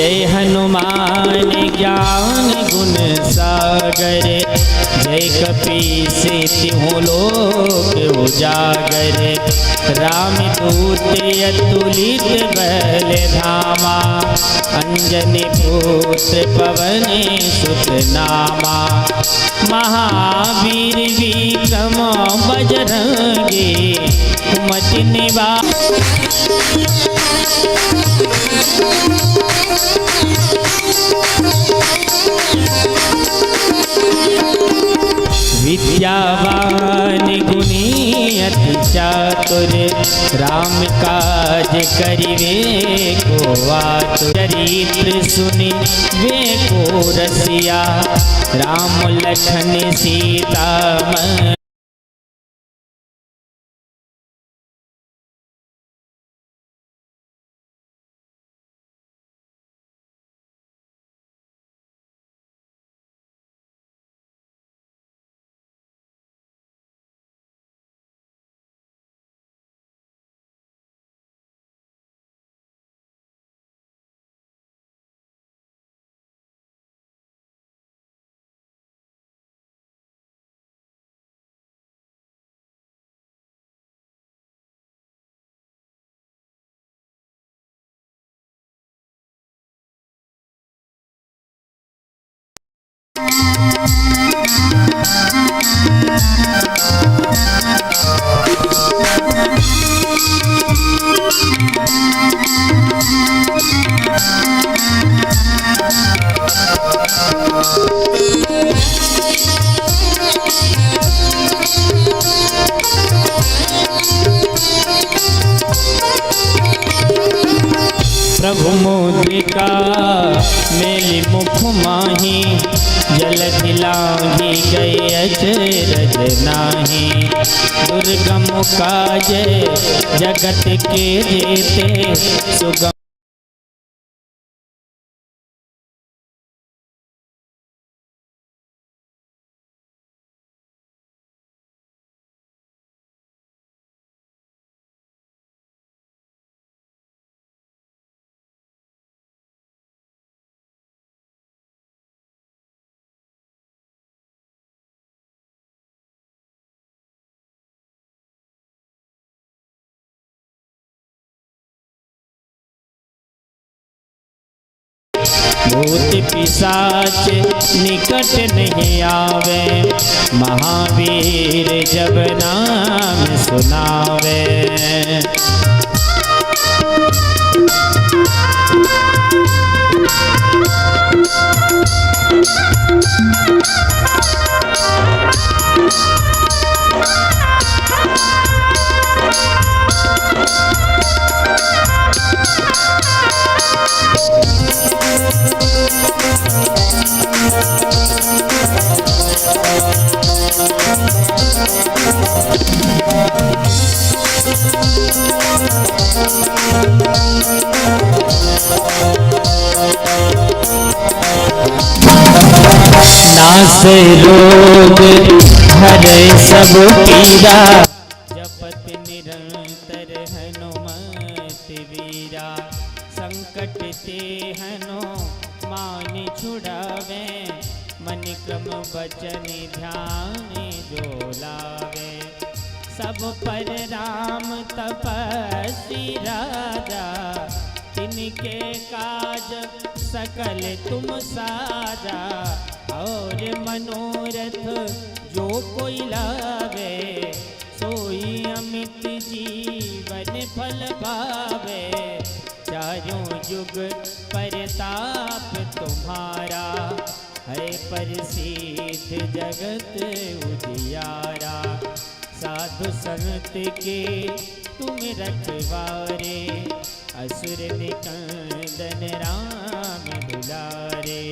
जय हनुमान ज्ञान गुण सागर, जय कपीस तिहुँ लोक उजागर। रामदूत अतुलित बल धामा, अंजनी पुत्र पवन सुत नामा। महावीर विक्रम बजरंगी, कुमति निवार। विद्यावान गुणी अति चातुर, राम काज करिवे को आतुर। चरित्र सुनि वे को रसिया, राम लखन सीता मन। प्रभु मुद्रिका मेलि मुख माही, जलधि लांघि गए अचरज नाही। दुर्गम काज जगत के जेते, सुगम भूत पिशाच निकट नहीं आवे, महावीर जब नाम सुनावे। नासे रोग हरे सब पीरा, जपत निरंतर हनुमत वीरा। संकट ते हनुमान छुड़ावे, मन क्रम बचन ध्यान जो लावे। सब पर राम तपस्वी राजा, तिनके काज सकल तुम साजा। और मनोरथ जो कोई लावे, सोई अमित जीवन फल पावे। चारों जुग परताप तुम्हारा, है प्रसिद्ध जगत उजियारा। साधु संत के तुम रखवारे, असुर निकंदन राम दुलारे।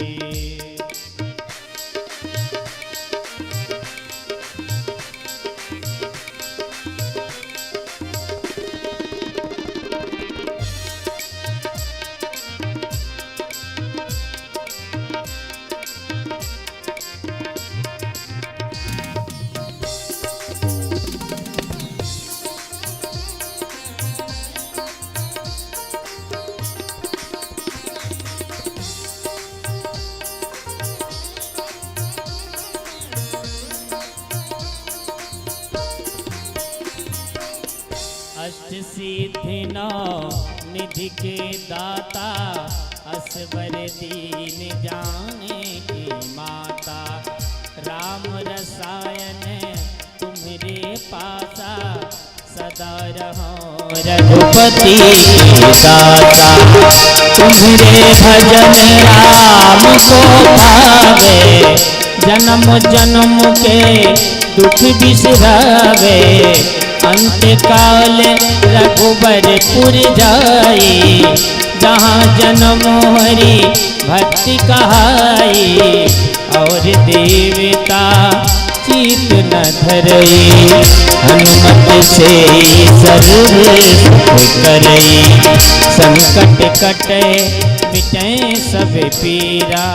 सिद्धि नौ निधि के दाता असबर दीन जाने की माता राम रसायन तुम्हारे पासा सदा रहो रघुपति दाता तुम्हारे भजन राम को पावे जन्म जन्म के दुख बिसरावे अंत काल रघुबरपुर जाई जहाँ जन्म हरि भक्ति कहाई और देवता चित न धरई हनुमत से सर्व सुख करई संकट कटे मिटे सब पीरा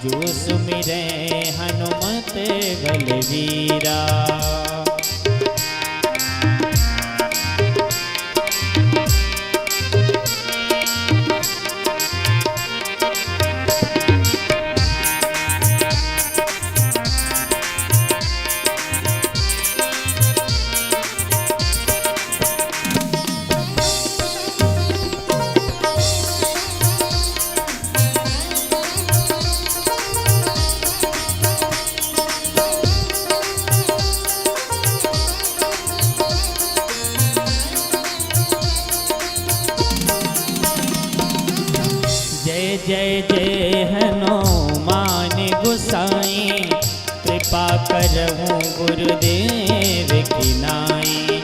जो सुमिरे हनुमत बलवीरा। जय जय हनुमान गोसाई कृपा करहूँ गुरुदेव की नाई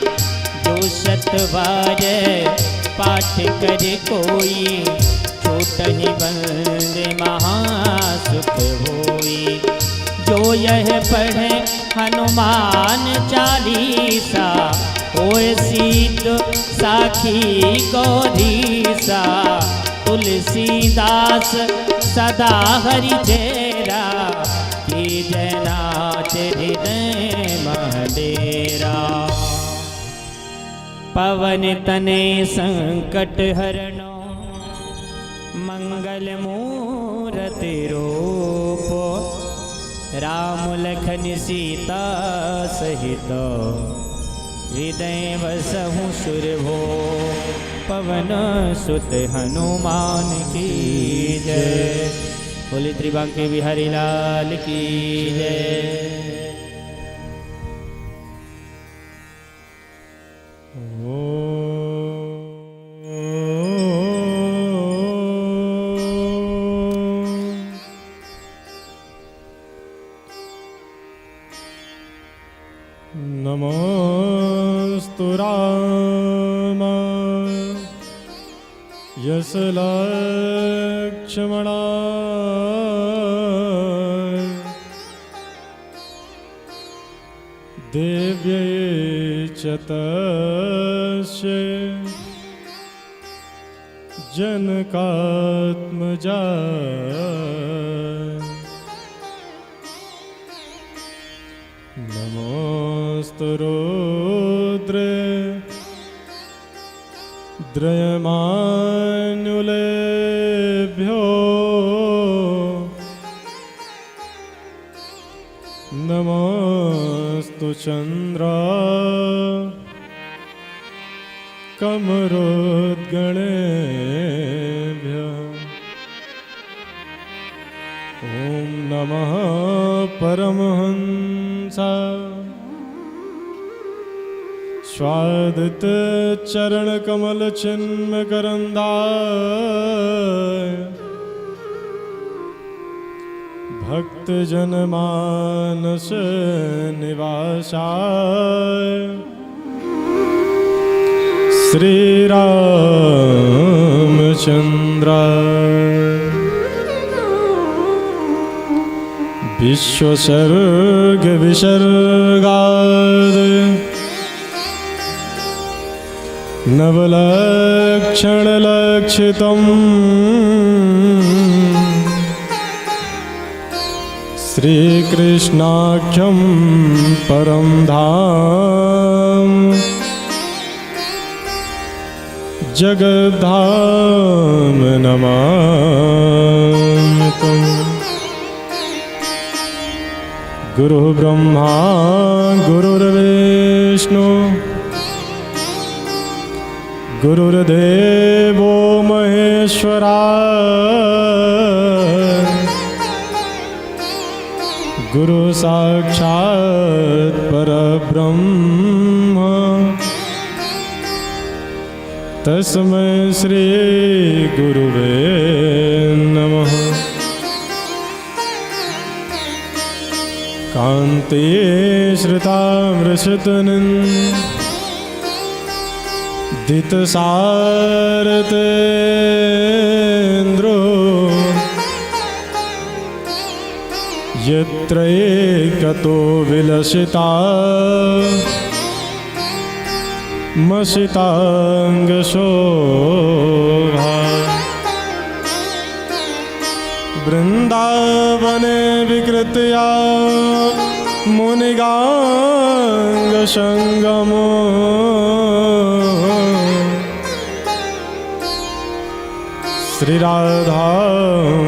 जो शतवार पाठ करे कोई छूटहि बंद महासुख होई जो यह पढ़े हनुमान चालीसा होए सीत साखी गौरीसा तुलसीदास सदा हरि तेरा की जयनाथ हृदय महडेरा पवन तने संकट हरणो मंगल मूरति रूपो राम लखन सीता सहित हृदय बसहु सुरभो पवन सुत हनुमान की जय। बोले त्रिबांके बिहारी लाल की जय। नमोस्तु रामाय यश लक्ष्मणाय देव्यै च तस्यै जनकात्मजाय नमोस्तु रुद्रे द्रयमानुलेभ्यो नमोस्तु चन्द्रा कमरोद्गणेभ्यो ॐ नमः परमहंसा स्वादित चरण कमल चिन्म करंदाय भक्त जन मानस निवासाय श्री रामचंद्राय विश्वसर्ग विसर्गाद नवलक्षणलक्षितम् श्रीकृष्णाख्यं परं धाम जगद्धाम नमामि तम्। गुरुः ब्रह्मा गुरुर्विष्णु गुरुर्देवो महेश्वरा गुरु साक्षात् परब्रह्म तस्मै श्री गुरुवे नमः। कान्ते श्रुतामृषतनिन्दितसारतेन्द्रो यत्रैकतो विलसिता मसिताङ्गशोभा वृन्दावने विकृत्या मुनिगाङ्गसङ्गमो श्रीराधा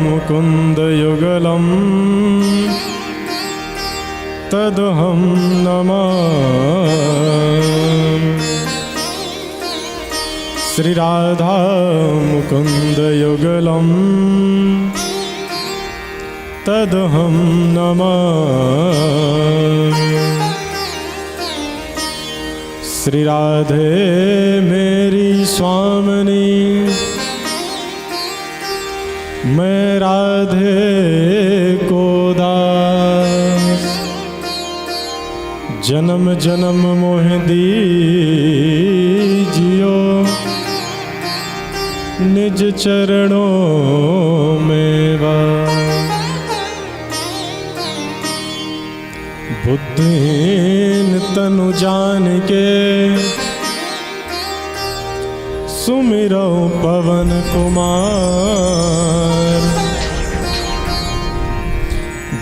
मुकुन्दयुगलं तदहं नमामि। श्रीराधा मुकुन्दयुगलं तदहं नमामि। श्री राधे मेरी स्वामिनी मैं राधे को दास जन्म जन्म मोह दीजियो निज चरणों में वास। बुद्धिहीन तनु जान के सुमिरो पवन कुमार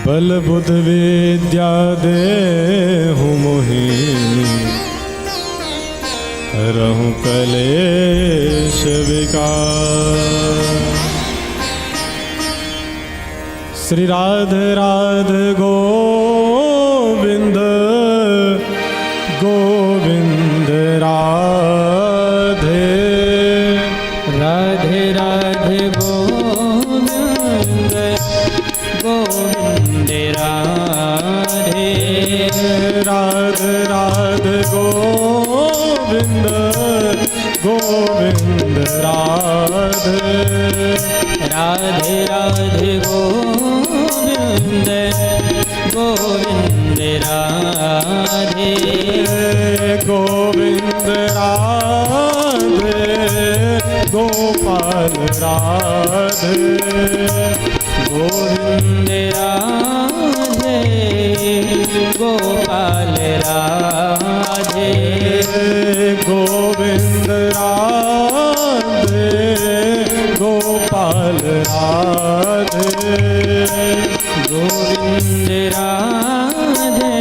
बल बुद्ध विद्या देहु मोहि हरहु कलेश विकार। श्री राधे राधे गोविंद गोविंद राधे राधे राधे गोविंद गोविंद राधे राधे राधे गोविंद गोविंद राधे राधे राधे गोविंद गोविंद राधे गोविंद राधे गोपाल राधे गोविंद राधे गोपाल राधे गोविंद राधे गोपाल राधे गोविंद राधे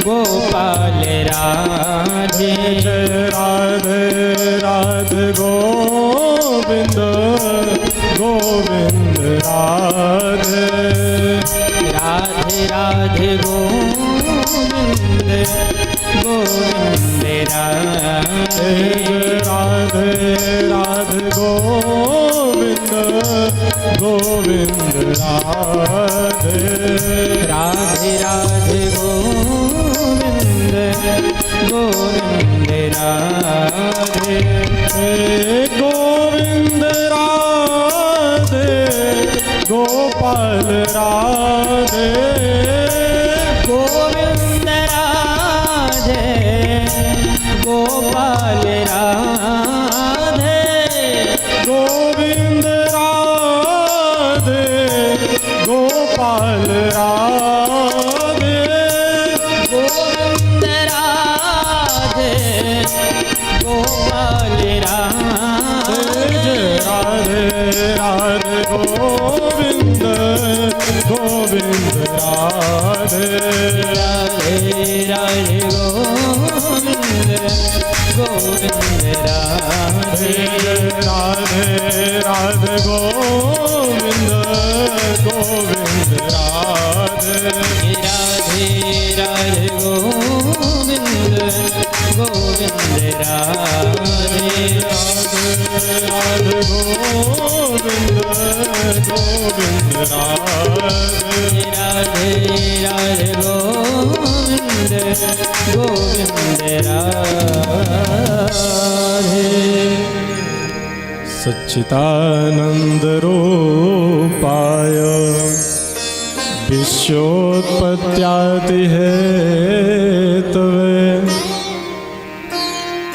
गोपाल राधे जय राधे राधे गोविंद गोविंद राधे राधे राधे गोविंद गोविंद राधे राधे राधे गोविंद गोविंद राधे राधे राधे गोविंद गोविंद राधे गोविंद राधे गोपाल राधे गोविंद राधे गोपाल राधे गोविंद राधे गोपाल राधे गोविंद राधे गोपाल राधे राधे राधे गोविंद गोविंद राधे राधे राधे गोविंद गोविंद राधे राधे राधे गोविंद गोविंद राधे राधे राधे गोविंद गोविंद राधे राधे गोविंद गोविंद राधे राधे राधे गोविंद गोविंद राधे सच्चिदानंद रूपाय विश्वोत्पत्त्यादि हेतवे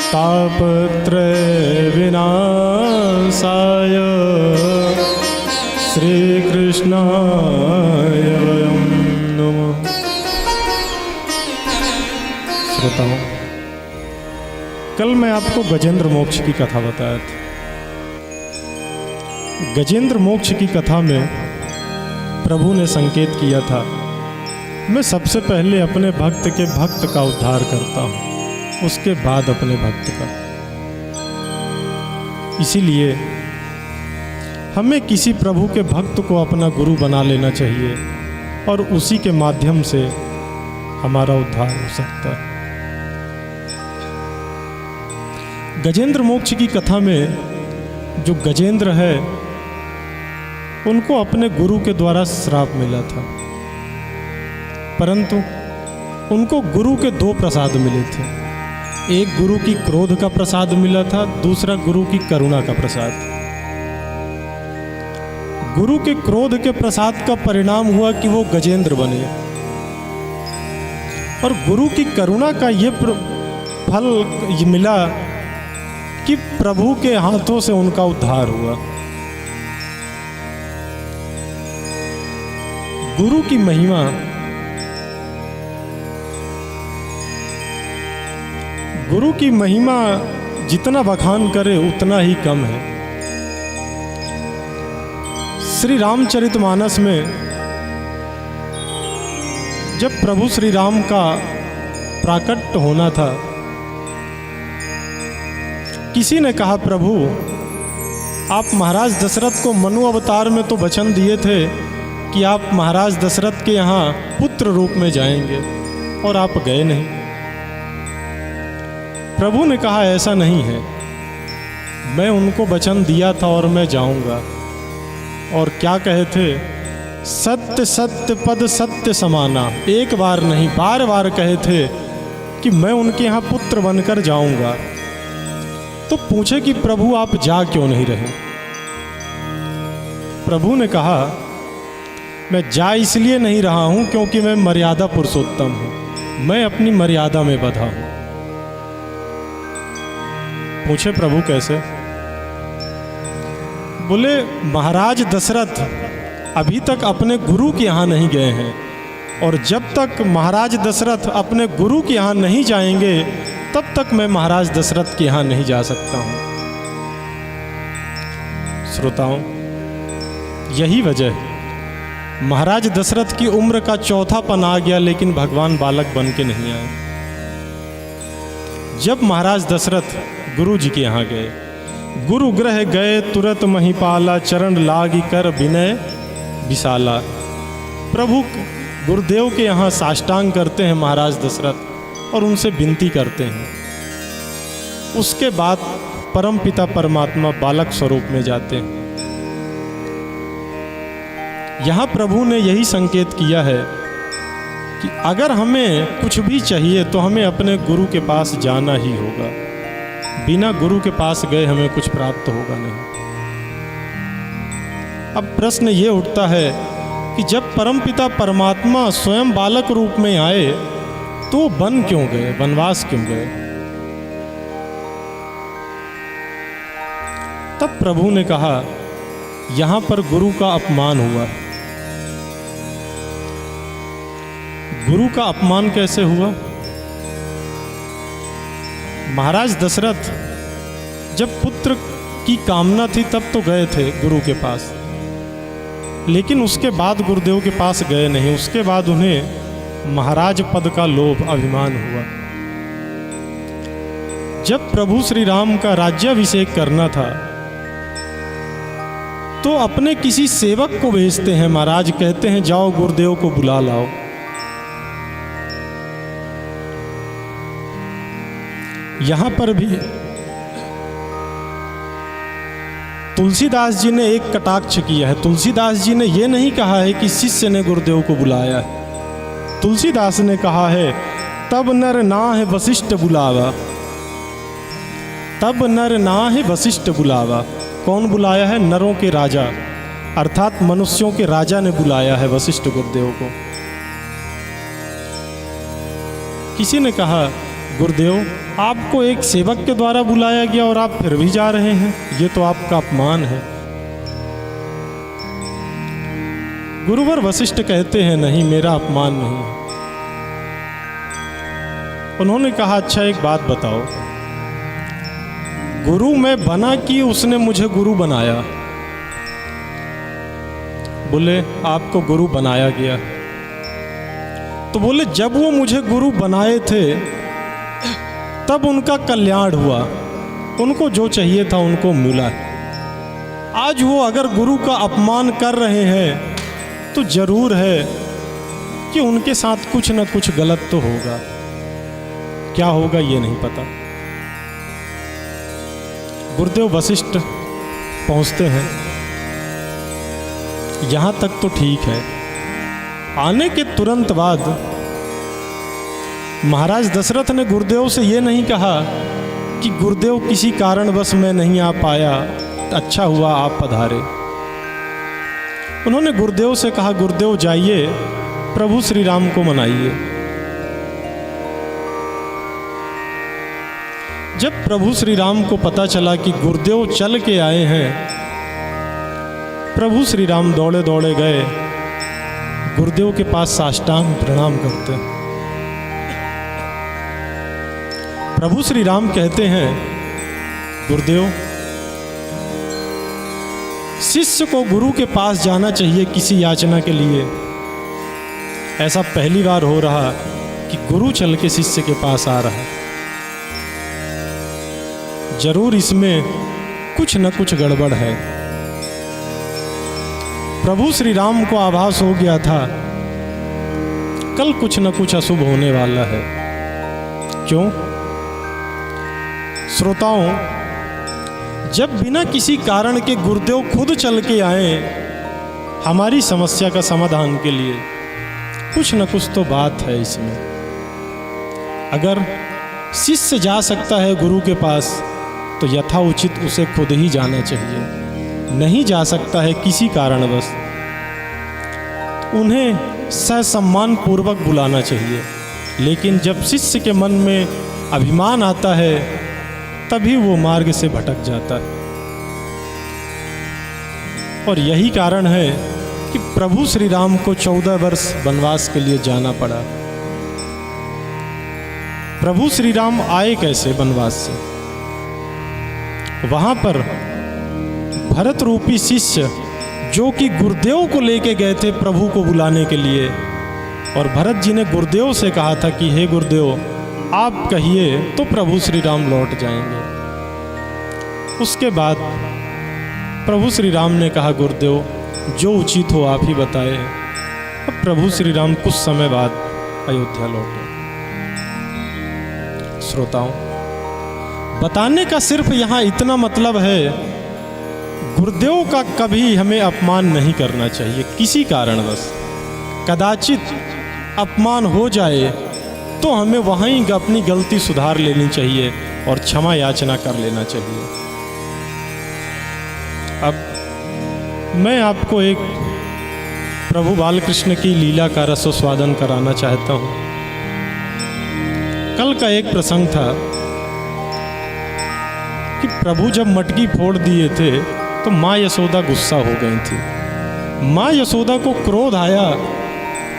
तापत्रय विनाशाय श्री कृष्णाय वयं नमः। श्रोताओं, कल मैं आपको गजेंद्र मोक्ष की कथा बताया था। गजेंद्र मोक्ष की कथा में प्रभु ने संकेत किया था, मैं सबसे पहले अपने भक्त के भक्त का उद्धार करता हूँ, उसके बाद अपने भक्त का। इसीलिए हमें किसी प्रभु के भक्त को अपना गुरु बना लेना चाहिए और उसी के माध्यम से हमारा उद्धार हो सकता है। गजेंद्र मोक्ष की कथा में जो गजेंद्र है, उनको अपने गुरु के द्वारा श्राप मिला था, परंतु उनको गुरु के दो प्रसाद मिले थे। एक गुरु की क्रोध का प्रसाद मिला था, दूसरा गुरु की करुणा का प्रसाद। गुरु के क्रोध के प्रसाद का परिणाम हुआ कि वो गजेंद्र बने, और गुरु की करुणा का ये फल मिला कि प्रभु के हाथों से उनका उद्धार हुआ। गुरु की महिमा जितना बखान करे उतना ही कम है। श्री रामचरितमानस में जब प्रभु श्री राम का प्राकट्य होना था, किसी ने कहा, प्रभु आप महाराज दशरथ को मनु अवतार में तो वचन दिए थे कि आप महाराज दशरथ के यहाँ पुत्र रूप में जाएंगे, और आप गए नहीं। प्रभु ने कहा, ऐसा नहीं है, मैं उनको वचन दिया था और मैं जाऊंगा। और क्या कहे थे? सत्य सत्य पद सत्य समाना। एक बार नहीं, बार बार कहे थे कि मैं उनके यहाँ पुत्र बनकर जाऊंगा। तो पूछे कि प्रभु आप जा क्यों नहीं रहे? प्रभु ने कहा, मैं जा इसलिए नहीं रहा हूं क्योंकि मैं मर्यादा पुरुषोत्तम हूं, मैं अपनी मर्यादा में बंधा हूं। पूछे प्रभु कैसे? बोले, महाराज दशरथ अभी तक अपने गुरु के यहाँ नहीं गए हैं, और जब तक महाराज दशरथ अपने गुरु के यहाँ नहीं जाएंगे तब तक मैं महाराज दशरथ के यहाँ नहीं जा सकता हूँ। श्रोताओं, यही वजह है महाराज दशरथ की उम्र का चौथापन आ गया, लेकिन भगवान बालक बन के नहीं आए। जब महाराज दशरथ गुरु जी के यहाँ गए, गुरु ग्रह गए तुरत महिपाला, चरण लागी कर विनय विशाला। प्रभु गुरुदेव के यहाँ साष्टांग करते हैं महाराज दशरथ और उनसे विनती करते हैं। उसके बाद परमपिता परमात्मा बालक स्वरूप में जाते हैं। यहाँ प्रभु ने यही संकेत किया है कि अगर हमें कुछ भी चाहिए तो हमें अपने गुरु के पास जाना ही होगा। बिना गुरु के पास गए हमें कुछ प्राप्त होगा नहीं। अब प्रश्न ये उठता है कि जब परमपिता परमात्मा स्वयं बालक रूप में आए तो वन क्यों गए, वनवास क्यों गए? तब प्रभु ने कहा, यहां पर गुरु का अपमान हुआ। गुरु का अपमान कैसे हुआ? महाराज दशरथ जब पुत्र की कामना थी तब तो गए थे गुरु के पास, लेकिन उसके बाद गुरुदेव के पास गए नहीं। उसके बाद उन्हें महाराज पद का लोभ, अभिमान हुआ। जब प्रभु श्री राम का राज्याभिषेक करना था तो अपने किसी सेवक को भेजते हैं। महाराज कहते हैं, जाओ गुरुदेव को बुला लाओ। यहां पर भी तुलसीदास जी ने एक कटाक्ष किया है। तुलसीदास जी ने यह नहीं कहा है कि शिष्य ने गुरुदेव को बुलाया है। तुलसीदास ने कहा है तब नर नाहि वशिष्ठ बुलावा, तब नर नाहि वशिष्ठ बुलावा। कौन बुलाया है? नरों के राजा अर्थात मनुष्यों के राजा ने बुलाया है वशिष्ठ गुरुदेव को। किसी ने कहा गुरुदेव आपको एक सेवक के द्वारा बुलाया गया और आप फिर भी जा रहे हैं, ये तो आपका अपमान है। गुरुवर वशिष्ठ कहते हैं नहीं, मेरा अपमान नहीं है। उन्होंने कहा अच्छा एक बात बताओ, गुरु मैं बना कि उसने मुझे गुरु बनाया? बोले आपको गुरु बनाया गया। तो बोले जब वो मुझे गुरु बनाए थे तब उनका कल्याण हुआ, उनको जो चाहिए था उनको मिला। आज वो अगर गुरु का अपमान कर रहे हैं तो जरूर है कि उनके साथ कुछ न कुछ गलत तो होगा। क्या होगा ये नहीं पता। गुरुदेव वशिष्ठ पहुंचते हैं, यहां तक तो ठीक है। आने के तुरंत बाद महाराज दशरथ ने गुरुदेव से ये नहीं कहा कि गुरुदेव किसी कारणवश मैं नहीं आ पाया, अच्छा हुआ आप पधारे। उन्होंने गुरुदेव से कहा गुरुदेव जाइए प्रभु श्री राम को मनाइए। जब प्रभु श्री राम को पता चला कि गुरुदेव चल के आए हैं, प्रभु श्री राम दौड़े दौड़े गए, गुरुदेव के पास साष्टांग प्रणाम करते। प्रभु श्री राम कहते हैं गुरुदेव शिष्य को गुरु के पास जाना चाहिए किसी याचना के लिए। ऐसा पहली बार हो रहा कि गुरु चल के शिष्य के पास आ रहा है। जरूर इसमें कुछ न कुछ गड़बड़ है। प्रभु श्री राम को आभास हो गया था कल कुछ न कुछ अशुभ होने वाला है। क्यों? श्रोताओं, जब बिना किसी कारण के गुरुदेव खुद चल के आए हमारी समस्या का समाधान के लिए, कुछ न कुछ तो बात है इसमें। अगर शिष्य जा सकता है गुरु के पास तो यथाउचित उसे खुद ही जाना चाहिए। नहीं जा सकता है किसी कारणवश, उन्हें ससम्मान पूर्वक बुलाना चाहिए। लेकिन जब शिष्य के मन में अभिमान आता है तभी वो मार्ग से भटक जाता है। और यही कारण है कि प्रभु श्री राम को 14 वर्ष वनवास के लिए जाना पड़ा। प्रभु श्री राम आए कैसे वनवास से? वहां पर भरत रूपी शिष्य जो कि गुरुदेव को लेके गए थे प्रभु को बुलाने के लिए, और भरत जी ने गुरुदेव से कहा था कि हे गुरुदेव आप कहिए तो प्रभु श्री राम लौट जाएंगे। उसके बाद प्रभु श्री राम ने कहा गुरुदेव जो उचित हो आप ही बताए। अब प्रभु श्री राम कुछ समय बाद अयोध्या लौटे। श्रोताओं, बताने का सिर्फ यहाँ इतना मतलब है, गुरुदेव का कभी हमें अपमान नहीं करना चाहिए किसी कारणवश। कदाचित अपमान हो जाए तो हमें वहीं अपनी गलती सुधार लेनी चाहिए और क्षमा याचना कर लेना चाहिए। अब मैं आपको एक प्रभु बालकृष्ण की लीला का रसोस्वादन कराना चाहता हूँ। कल का एक प्रसंग था कि प्रभु जब मटकी फोड़ दिए थे तो माँ यशोदा गुस्सा हो गई थी। माँ यशोदा को क्रोध आया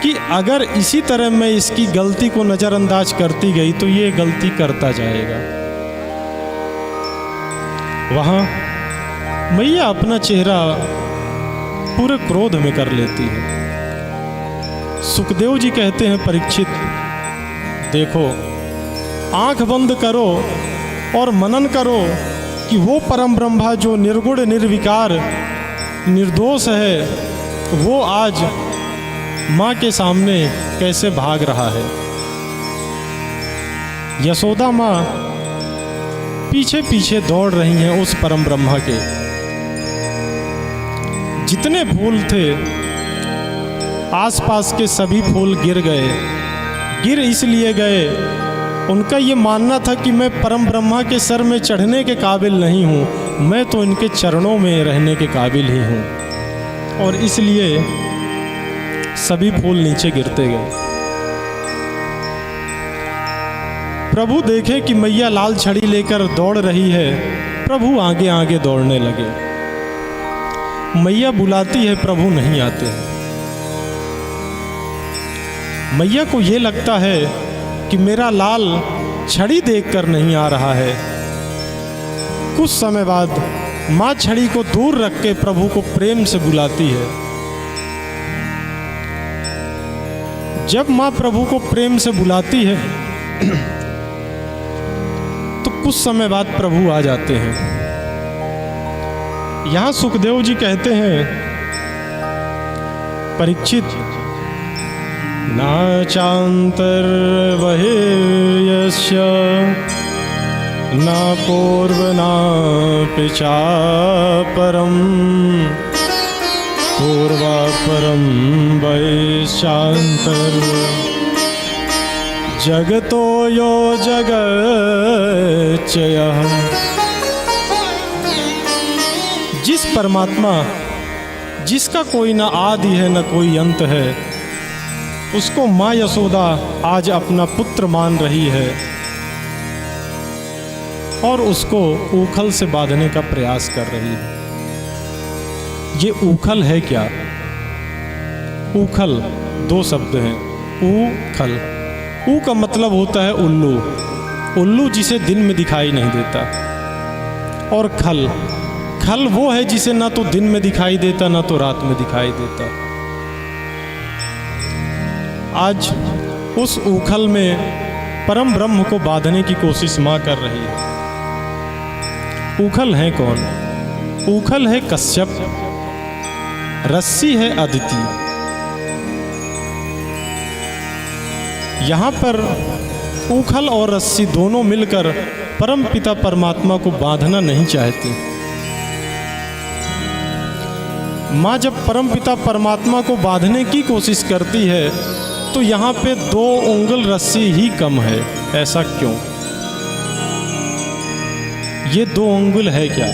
कि अगर इसी तरह मैं इसकी गलती को नज़रअंदाज करती गई तो ये गलती करता जाएगा। वहाँ मैया अपना चेहरा पूरे क्रोध में कर लेती है। सुखदेव जी कहते हैं परीक्षित देखो, आंख बंद करो और मनन करो कि वो परम ब्रह्मा जो निर्गुण निर्विकार निर्दोष है वो आज माँ के सामने कैसे भाग रहा है। यशोदा माँ पीछे पीछे दौड़ रही हैं उस परम ब्रह्मा के। जितने फूल थे आसपास के सभी फूल गिर गए। गिर इसलिए गए, उनका ये मानना था कि मैं परम ब्रह्मा के सर में चढ़ने के काबिल नहीं हूँ, मैं तो इनके चरणों में रहने के काबिल ही हूँ, और इसलिए सभी फूल नीचे गिरते गए। प्रभु देखे कि मैया लाल छड़ी लेकर दौड़ रही है, प्रभु आगे आगे दौड़ने लगे। मैया बुलाती है, प्रभु नहीं आते हैं। मैया को ये लगता है कि मेरा लाल छड़ी देखकर नहीं आ रहा है। कुछ समय बाद माँ छड़ी को दूर रख के प्रभु को प्रेम से बुलाती है। जब माँ प्रभु को प्रेम से बुलाती है तो कुछ समय बाद प्रभु आ जाते हैं। यहाँ सुखदेव जी कहते हैं, परीक्षित न चान्तर्बहिर्यस्य न पूर्व न पिचापरम् पूर्वापरं वैशान्तर् जगतो यो जगच्चयः। जिस परमात्मा जिसका कोई न आदि है न कोई अंत है, उसको माँ यशोदा आज अपना पुत्र मान रही है और उसको ऊखल से बांधने का प्रयास कर रही है। ये ऊखल है क्या? ऊखल दो शब्द हैं, ऊखल। ऊ का मतलब होता है उल्लू, उल्लू जिसे दिन में दिखाई नहीं देता, और खल, खल वो है जिसे ना तो दिन में दिखाई देता ना तो रात में दिखाई देता। आज उस ऊखल में परम ब्रह्म को बांधने की कोशिश माँ कर रही है। ऊखल है कौन? ऊखल है कश्यप, रस्सी है अदिति। यहाँ पर ऊखल और रस्सी दोनों मिलकर परम पिता परमात्मा को बांधना नहीं चाहती। माँ जब परम पिता परमात्मा को बांधने की कोशिश करती है तो यहाँ पे 2 उंगल रस्सी ही कम है। ऐसा क्यों? ये 2 उंगल है क्या?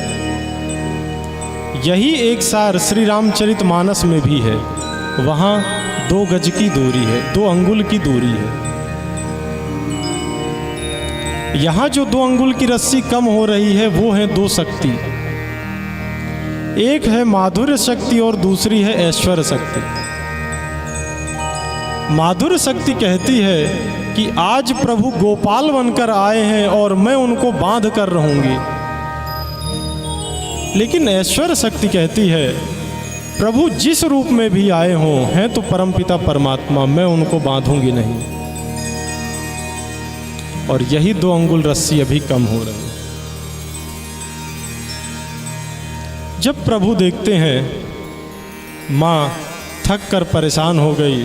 यही एक सार श्री रामचरितमानस में भी है। वहाँ 2 गज की दूरी है, 2 अंगुल की दूरी है। यहाँ जो 2 अंगुल की रस्सी कम हो रही है वो है 2 शक्ति। एक है माधुर्य शक्ति और दूसरी है ऐश्वर्य शक्ति। माधुर्य शक्ति कहती है कि आज प्रभु गोपाल बनकर आए हैं और मैं उनको बांध कर रहूंगी। लेकिन ऐश्वर्य शक्ति कहती है प्रभु जिस रूप में भी आए हों हैं तो परमपिता परमात्मा, मैं उनको बांधूंगी नहीं। और यही 2 अंगुल रस्सी अभी कम हो रही है। जब प्रभु देखते हैं माँ थक कर परेशान हो गई,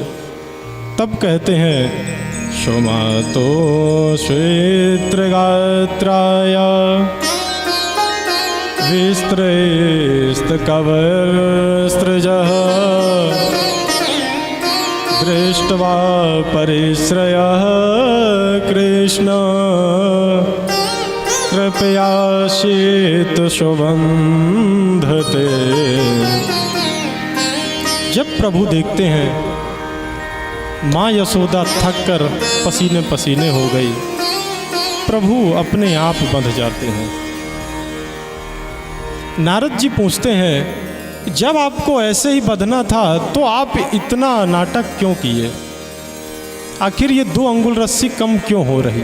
तब कहते हैं शोमातो श्वेत्रगात्राय विस्त्रैस्तकवर्स्त्रजः दृष्ट्वा परिश्रयः कृष्ण कृपयाशीत शोभन्धते। जब प्रभु देखते हैं माँ यशोदा थक कर पसीने पसीने हो गई, प्रभु अपने आप बंध जाते हैं। नारद जी पूछते हैं जब आपको ऐसे ही बंधना था तो आप इतना नाटक क्यों किए? आखिर ये 2 अंगुल रस्सी कम क्यों हो रही?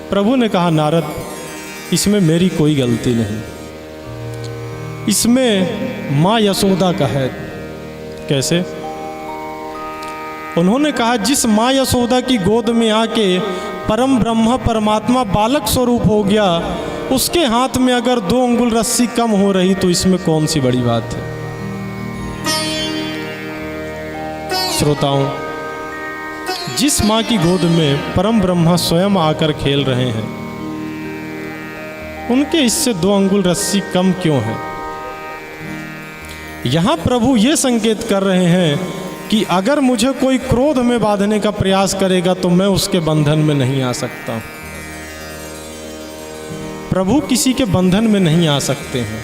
प्रभु ने कहा नारद, इसमें मेरी कोई गलती नहीं, इसमें माँ यशोदा का है। कैसे? उन्होंने कहा जिस माँ यशोदा की गोद में आके परम ब्रह्म परमात्मा बालक स्वरूप हो गया, उसके हाथ में अगर 2 अंगुल रस्सी कम हो रही तो इसमें कौन सी बड़ी बात है? श्रोताओं, जिस माँ की गोद में परम ब्रह्मा स्वयं आकर खेल रहे हैं, उनके इससे 2 अंगुल रस्सी कम क्यों है? यहाँ प्रभु ये संकेत कर रहे हैं कि अगर मुझे कोई क्रोध में बांधने का प्रयास करेगा तो मैं उसके बंधन में नहीं आ सकता। प्रभु किसी के बंधन में नहीं आ सकते हैं।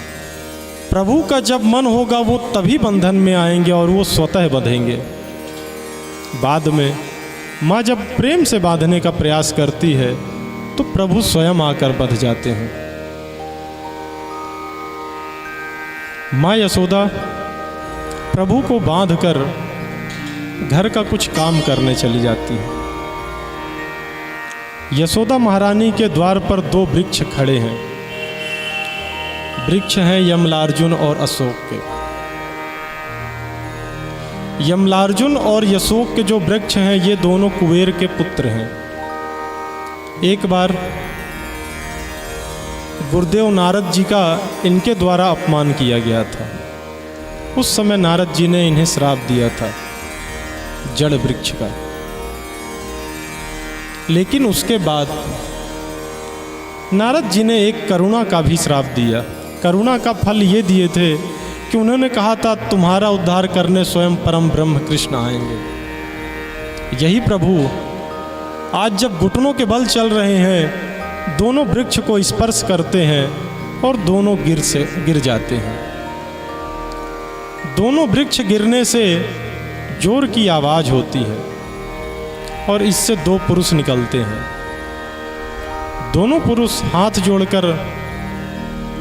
प्रभु का जब मन होगा वो तभी बंधन में आएंगे और वो स्वतः बंधेंगे। बाद में माँ जब प्रेम से बांधने का प्रयास करती है तो प्रभु स्वयं आकर बंध जाते हैं। माँ यशोदा प्रभु को बांधकर घर का कुछ काम करने चली जाती है। यशोदा महारानी के द्वार पर 2 वृक्ष खड़े हैं। वृक्ष हैं यमलार्जुन और अशोक के। यमलार्जुन और अशोक के जो वृक्ष हैं ये दोनों कुबेर के पुत्र हैं। एक बार गुरुदेव नारद जी का इनके द्वारा अपमान किया गया था। उस समय नारद जी ने इन्हें श्राप दिया था जड़ वृक्ष का। लेकिन उसके बाद नारद जी ने एक करुणा का भी श्राप दिया। करुणा का फल ये दिए थे कि उन्होंने कहा था तुम्हारा उद्धार करने स्वयं परम ब्रह्म कृष्ण आएंगे। यही प्रभु आज जब घुटनों के बल चल रहे हैं, दोनों वृक्ष को स्पर्श करते हैं और दोनों गिर जाते हैं। दोनों वृक्ष गिरने से जोर की आवाज होती है और इससे 2 पुरुष निकलते हैं। दोनों पुरुष हाथ जोड़कर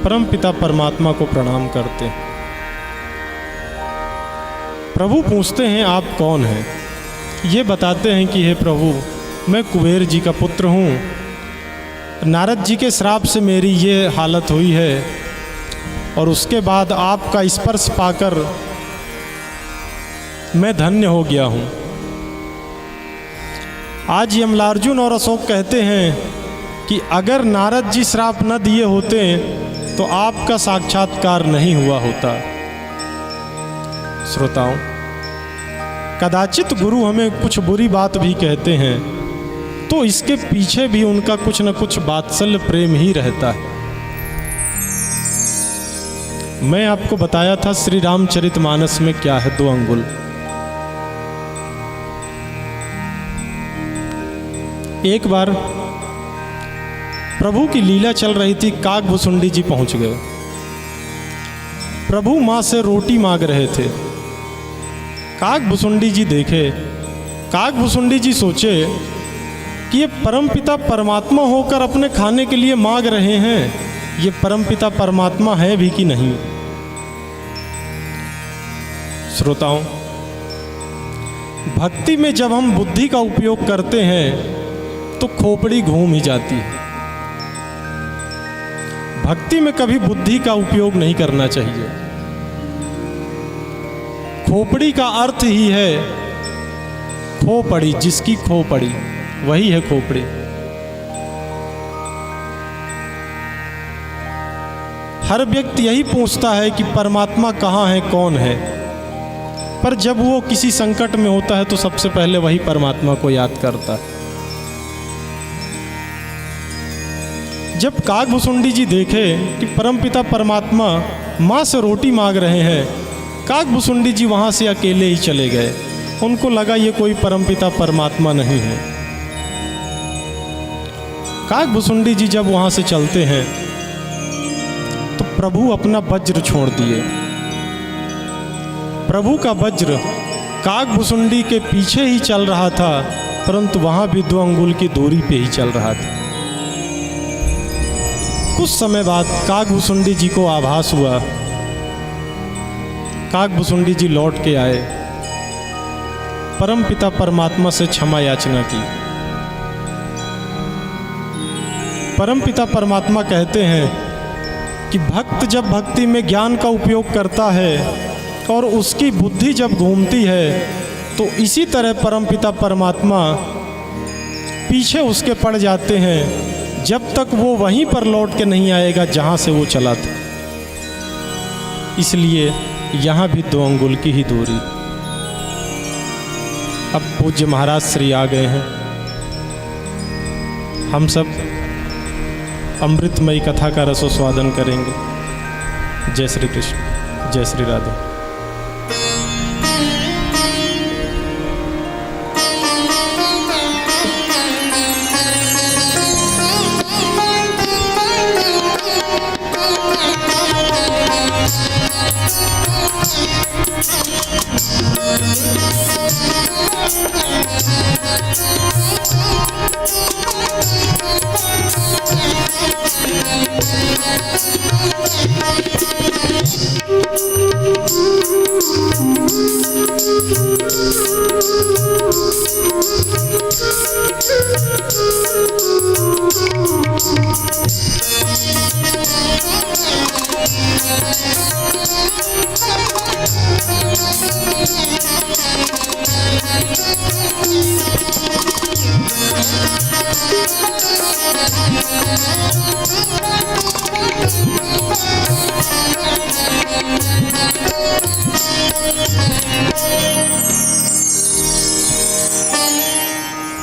परमपिता परमात्मा को प्रणाम करते हैं। प्रभु पूछते हैं आप कौन हैं? ये बताते हैं कि हे प्रभु मैं कुबेर जी का पुत्र हूँ। नारद जी के श्राप से मेरी ये हालत हुई है और उसके बाद आपका स्पर्श पाकर मैं धन्य हो गया हूँ। आज यमलार्जुन और अशोक कहते हैं कि अगर नारद जी श्राप न दिए होते तो आपका साक्षात्कार नहीं हुआ होता। श्रोताओं, कदाचित गुरु हमें कुछ बुरी बात भी कहते हैं तो इसके पीछे भी उनका कुछ न कुछ वात्सल्य प्रेम ही रहता है। मैं आपको बताया था श्री रामचरितमानस में क्या है 2 अंगुल। एक बार प्रभु की लीला चल रही थी। काकभुसुंडी जी पहुंच गए। प्रभु मां से रोटी मांग रहे थे। काकभुसुंडी जी देखे। काकभुसुंडी जी सोचे कि ये परमपिता परमात्मा होकर अपने खाने के लिए मांग रहे हैं, ये परमपिता परमात्मा है भी कि नहीं। श्रोताओं, भक्ति में जब हम बुद्धि का उपयोग करते हैं तो खोपड़ी घूम ही जाती है। भक्ति में कभी बुद्धि का उपयोग नहीं करना चाहिए। खोपड़ी का अर्थ ही है खोपड़ी, जिसकी खोपड़ी वही है खोपड़ी। हर व्यक्ति यही पूछता है कि परमात्मा कहाँ है, कौन है, पर जब वो किसी संकट में होता है तो सबसे पहले वही परमात्मा को याद करता है। जब काकभुसुंडी जी देखे कि परमपिता परमात्मा माँ से रोटी मांग रहे हैं, काकभुसुंडी जी वहाँ से अकेले ही चले गए। उनको लगा ये कोई परमपिता परमात्मा नहीं है। काकभुसुंडी जी जब वहाँ से चलते हैं तो प्रभु अपना वज्र छोड़ दिए। प्रभु का वज्र काकभुसुंडी के पीछे ही चल रहा था, परंतु वहाँ भी 2 अंगुल की दूरी पे ही चल रहा था। कुछ समय बाद काकभुसुंडी जी को आभास हुआ। काकभुसुंडी जी लौट के आए, परमपिता परमात्मा से क्षमा याचना की। परमपिता परमात्मा कहते हैं कि भक्त जब भक्ति में ज्ञान का उपयोग करता है और उसकी बुद्धि जब घूमती है तो इसी तरह परमपिता परमात्मा पीछे उसके पड़ जाते हैं, जब तक वो वहीं पर लौट के नहीं आएगा जहाँ से वो चला था। इसलिए यहाँ भी 2 अंगुल की ही दूरी। अब पूज्य महाराज श्री आ गए हैं। हम सब अमृतमयी कथा का रसोस्वादन करेंगे। जय श्री कृष्ण, जय श्री राधे।